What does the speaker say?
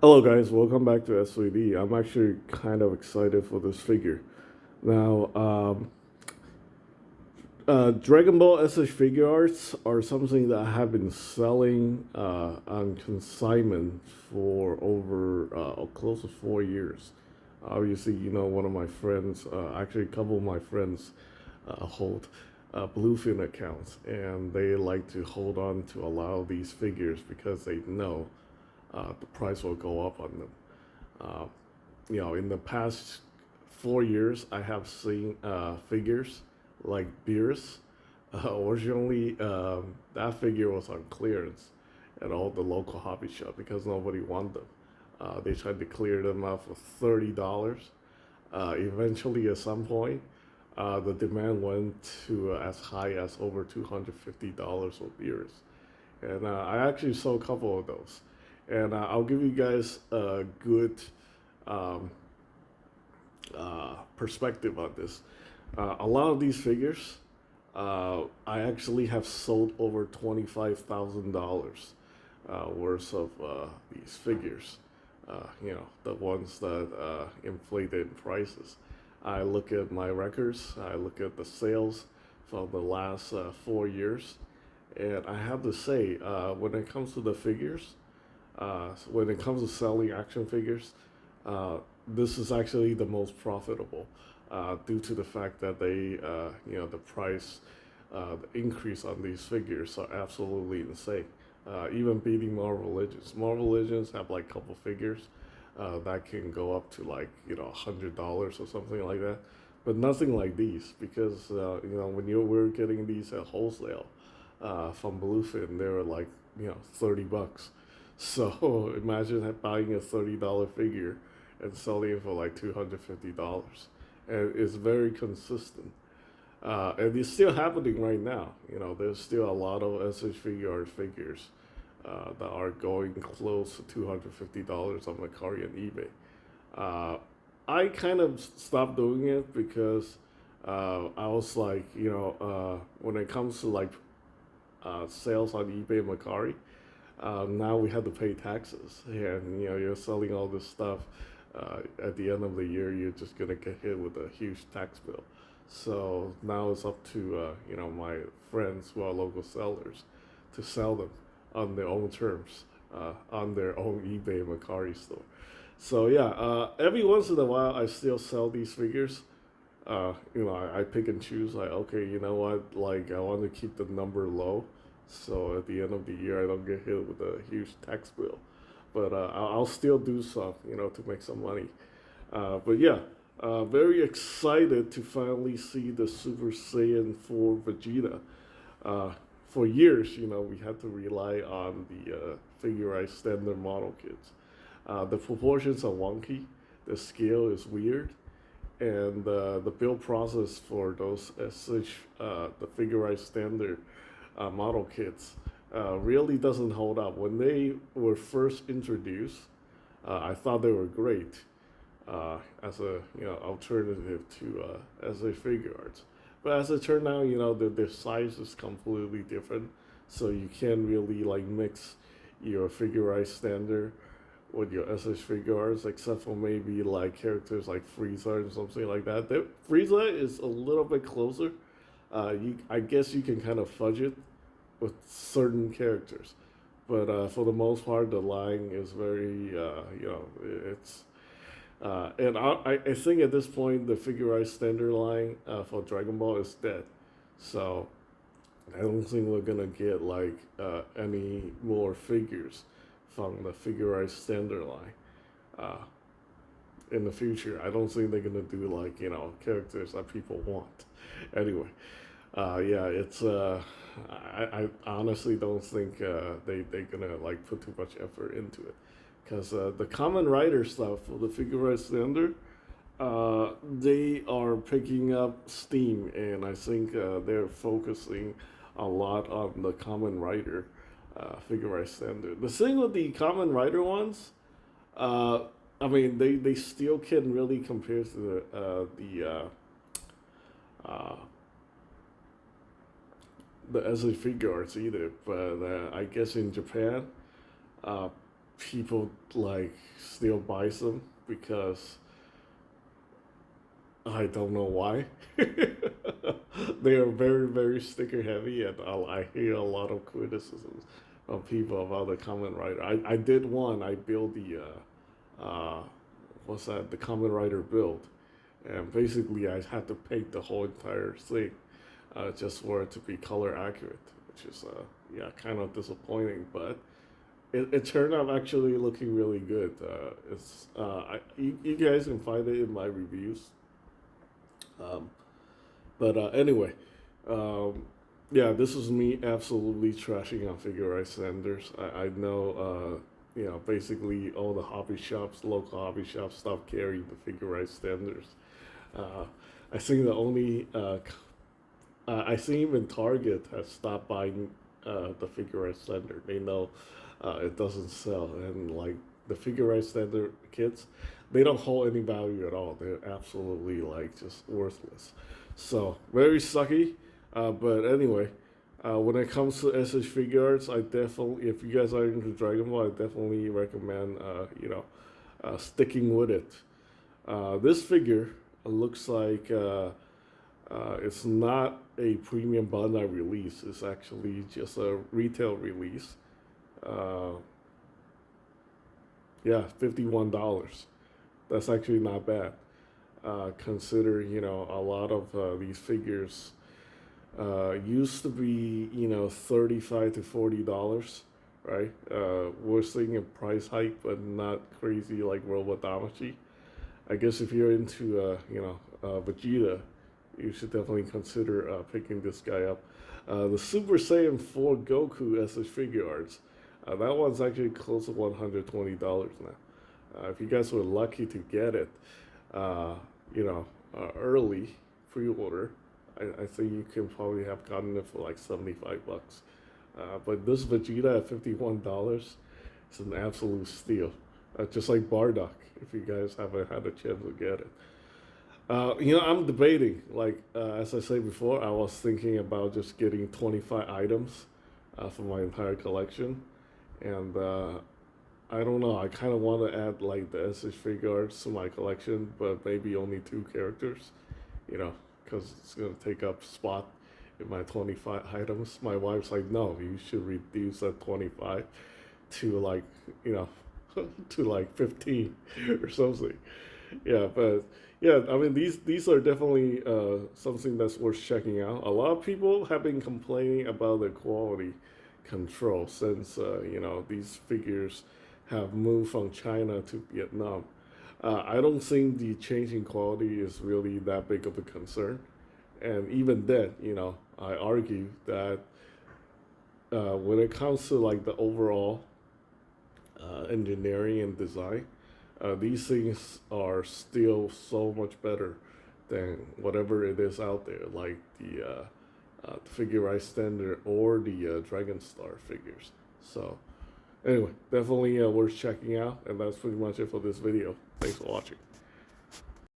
Hello guys, welcome back to SVD. I'm actually kind of excited for this figure. Now, Dragon Ball SH Figuarts are something that I have been selling on consignment for over close to 4 years. Obviously, one of my friends, actually a couple of my friends, hold Bluefin accounts, and they like to hold on to a lot of these figures because they know the price will go up on them. Uh, in the past 4 years, I have seen figures like beers. Originally, that figure was on clearance at all the local hobby shop because nobody wanted them. They tried to clear them out for $30. Eventually, at some point, the demand went to as high as over $250 for beers, and I actually sold a couple of those. And I'll give you guys a good um, perspective on this. A lot of these figures, I actually have sold over $25,000 worth of these figures. The ones that inflated in prices. I look at my records. I look at the sales from the last 4 years, and I have to say, when it comes to the figures, when it comes to selling action figures, uh, this is actually the most profitable due to the fact that the price, the increase on these figures are absolutely insane. Even beating Marvel Legends. Marvel Legends have like a couple figures that can go up to like $100 or something like that, but nothing like these because when you were getting these at wholesale from Bluefin, they were like $30. So imagine buying a $30 figure and selling it for like $250, and it's very consistent. And it's still happening right now. There's still a lot of SH figures that are going close to $250 on Mercari and eBay. Uh, I kind of stopped doing it because I was like, when it comes to like sales on eBay and Mercari, now we have to pay taxes, and you're selling all this stuff. At the end of the year, you're just gonna get hit with a huge tax bill. So now it's up to my friends who are local sellers to sell them on their own terms, on their own eBay Mercari store. So yeah, every once in a while I still sell these figures. I pick and choose. Like, okay, you know what? Like, I want to keep the number low, so at the end of the year I don't get hit with a huge tax bill. But I'll still do some, to make some money. But yeah, very excited to finally see the Super Saiyan 4 Vegeta. Uh, for years, we had to rely on the figurized standard model kits. The proportions are wonky, the scale is weird, and the build process for those the figurized standard model kits really doesn't hold up. When they were first introduced, I thought they were great as a alternative to as a Figuarts. But as it turned out, their size is completely different, so you can't really like mix your Figurized standard with your SH Figuarts, except for maybe like characters like Frieza or something like that. Frieza is a little bit closer. I guess you can kind of fudge it with certain characters, but for the most part, the line is very, it's and I think at this point the figurized standard line for Dragon Ball is dead. So I don't think we're gonna get like any more figures from the figurized standard line uh, in the future. I don't think they're gonna do like characters that people want. Anyway, yeah, it's I honestly don't think they're gonna like put too much effort into it because the common writer stuff for the figurized standard, they are picking up steam, and I think they're focusing a lot on the common writer figurized standard. The thing with the common writer ones, uh, I mean, they still can really compare to uh, the SH Figuarts either, but I guess in Japan, uh, people like still buy them because I don't know why. They are very, very sticker heavy, and I hear a lot of criticisms of people about the Kamen Rider. I did one. I built the what's that? The Kamen Rider build, and basically I had to paint the whole entire thing just for it to be color accurate, which is yeah, kind of disappointing, but. It turned out actually looking really good. You guys can find it in my reviews. Um, but anyway, um, yeah, this is me absolutely trashing on Figuarts standards. I know, basically all the hobby shops, local hobby shops, stopped carrying the Figuarts standards. Uh, I think the only, I think even Target has stopped buying the Figuarts standard. They know it doesn't sell, and like the Figuarts standard kits, they don't hold any value at all. They're absolutely like just worthless. So very sucky. But anyway, when it comes to SH Figuarts, I definitely, if you guys are into Dragon Ball, I definitely recommend sticking with it. This figure looks like it's not a premium Bandai release. It's actually just a retail release. Uh, yeah, $51. That's actually not bad. Consider, a lot of these figures used to be, $35 to $40, right? We're seeing a price hike, but not crazy like Robot Damacy. I guess if you're into, Vegeta, you should definitely consider picking this guy up. The Super Saiyan 4 Goku SH Figuarts. That one's actually close to $120 now. If you guys were lucky to get it, early pre-order, I think you can probably have gotten it for like $75. But this Vegeta at $51 is an absolute steal. Just like Bardock, if you guys haven't had a chance to get it. I'm debating. Like, as I said before, I was thinking about just getting 25 items for my entire collection. And I don't know, I kind of want to add like the SH Figuarts to my collection, but maybe only 2 characters, because it's going to take up spot in my 25 items. My wife's like, no, you should reduce that 25 to like, to like 15 or something. Yeah, but yeah, I mean these are definitely something that's worth checking out. A lot of people have been complaining about the quality control since these figures have moved from China to Vietnam. I don't think the change in quality is really that big of a concern, and even then, I argue that when it comes to like the overall engineering and design, these things are still so much better than whatever it is out there, like the Figuarts standard or the Dragon Star figures. So anyway, definitely worth checking out, and that's pretty much it for this video. Thanks for watching.